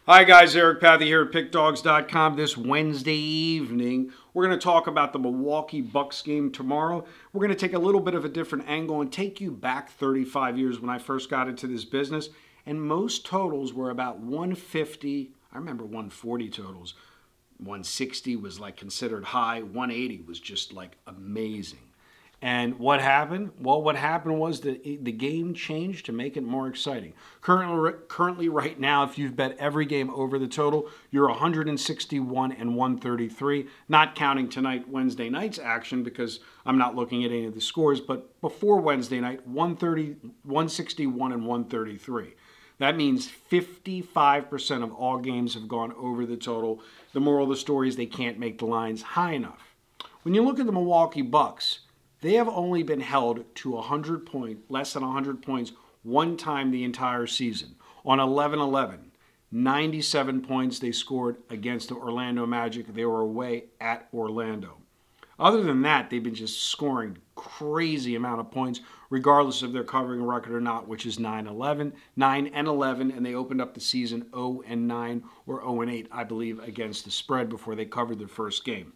Hi guys, Eric Pathy here at PickDawgz.com. This Wednesday evening, we're going to talk about the Milwaukee Bucks game tomorrow. We're going to take a little bit of a different angle and take you back 35 years when I first got into this business. And most totals were about 150. I remember 140 totals. 160 was like considered high. 180 was just like amazing. And what happened? Well, what happened was that the game changed to make it more exciting. Currently, right now, if you've bet every game over the total, you're 161 and 133, not counting tonight, Wednesday night's action, because I'm not looking at any of the scores, but before Wednesday night, 161 and 133. That means 55% of all games have gone over the total. The moral of the story is they can't make the lines high enough. When you look at the Milwaukee Bucks, they have only been held to less than 100 points one time the entire season. On 11-11, 97 points they scored against the Orlando Magic. They were away at Orlando. Other than that, they've been just scoring crazy amount of points, regardless of their covering record or not, which is 9-11, 9-11, and they opened up the season 0-9 or 0-8, I believe, against the spread before they covered their first game.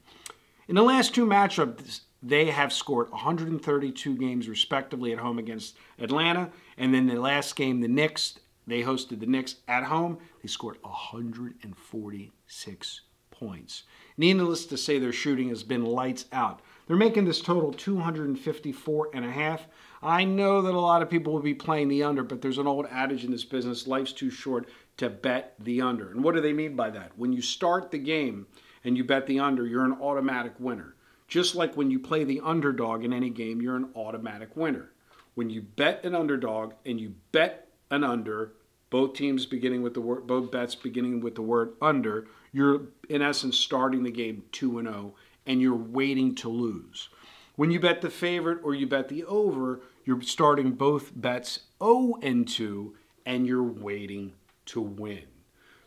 In the last two matchups, they have scored 132 games respectively at home against Atlanta. And then the last game, the Knicks, they hosted the Knicks at home. They scored 146 points. Needless to say, their shooting has been lights out. They're making this total 254.5. I know that a lot of people will be playing the under, but there's an old adage in this business, life's too short to bet the under. And what do they mean by that? When you start the game and you bet the under, you're an automatic winner. Just like when you play the underdog in any game, you're an automatic winner. When you bet an underdog and you bet an under, both bets beginning with the word under, you're in essence starting the game 2-0 and you're waiting to lose. When you bet the favorite or you bet the over, you're starting both bets 0-2 and you're waiting to win.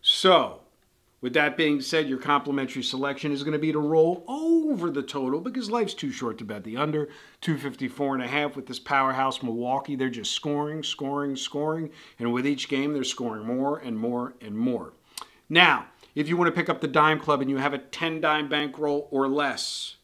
So, with that being said, your complimentary selection is going to be to roll over the total because life's too short to bet the under. 254.5 with this powerhouse Milwaukee. They're just scoring. And with each game, they're scoring more and more and more. Now, if you want to pick up the Dime Club and you have a 10-dime bankroll or less,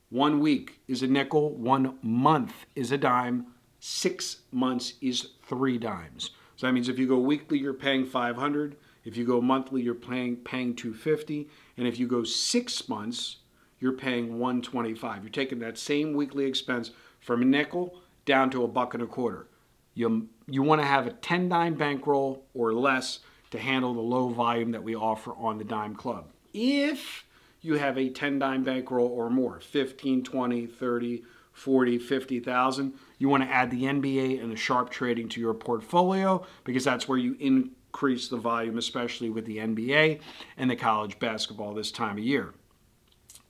1 week is a nickel, 1 month is a dime, 6 months is 3 dimes. So that means if you go weekly, you're paying $500. If you go monthly, you're paying $250, and if you go 6 months, you're paying $125. You're taking that same weekly expense from a nickel down to $1.25. You want to have a 10-dime bankroll or less to handle the low volume that we offer on the Dime Club. If you have a 10-dime bankroll or more, 15, 20, 30, 40, 50,000, you want to add the NBA and the sharp trading to your portfolio because that's where you increase the volume, especially with the NBA and the college basketball this time of year.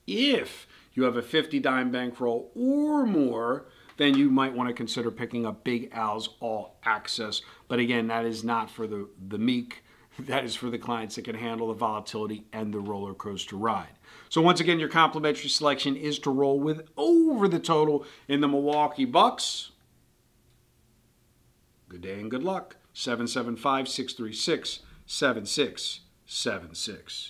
If you have a 50-dime bankroll or more, then you might want to consider picking up Big Al's All Access. But again, that is not for the meek. That is for the clients that can handle the volatility and the roller coaster ride. So once again, your complimentary selection is to roll with over the total in the Milwaukee Bucks. Good day and good luck. 775-636-7676.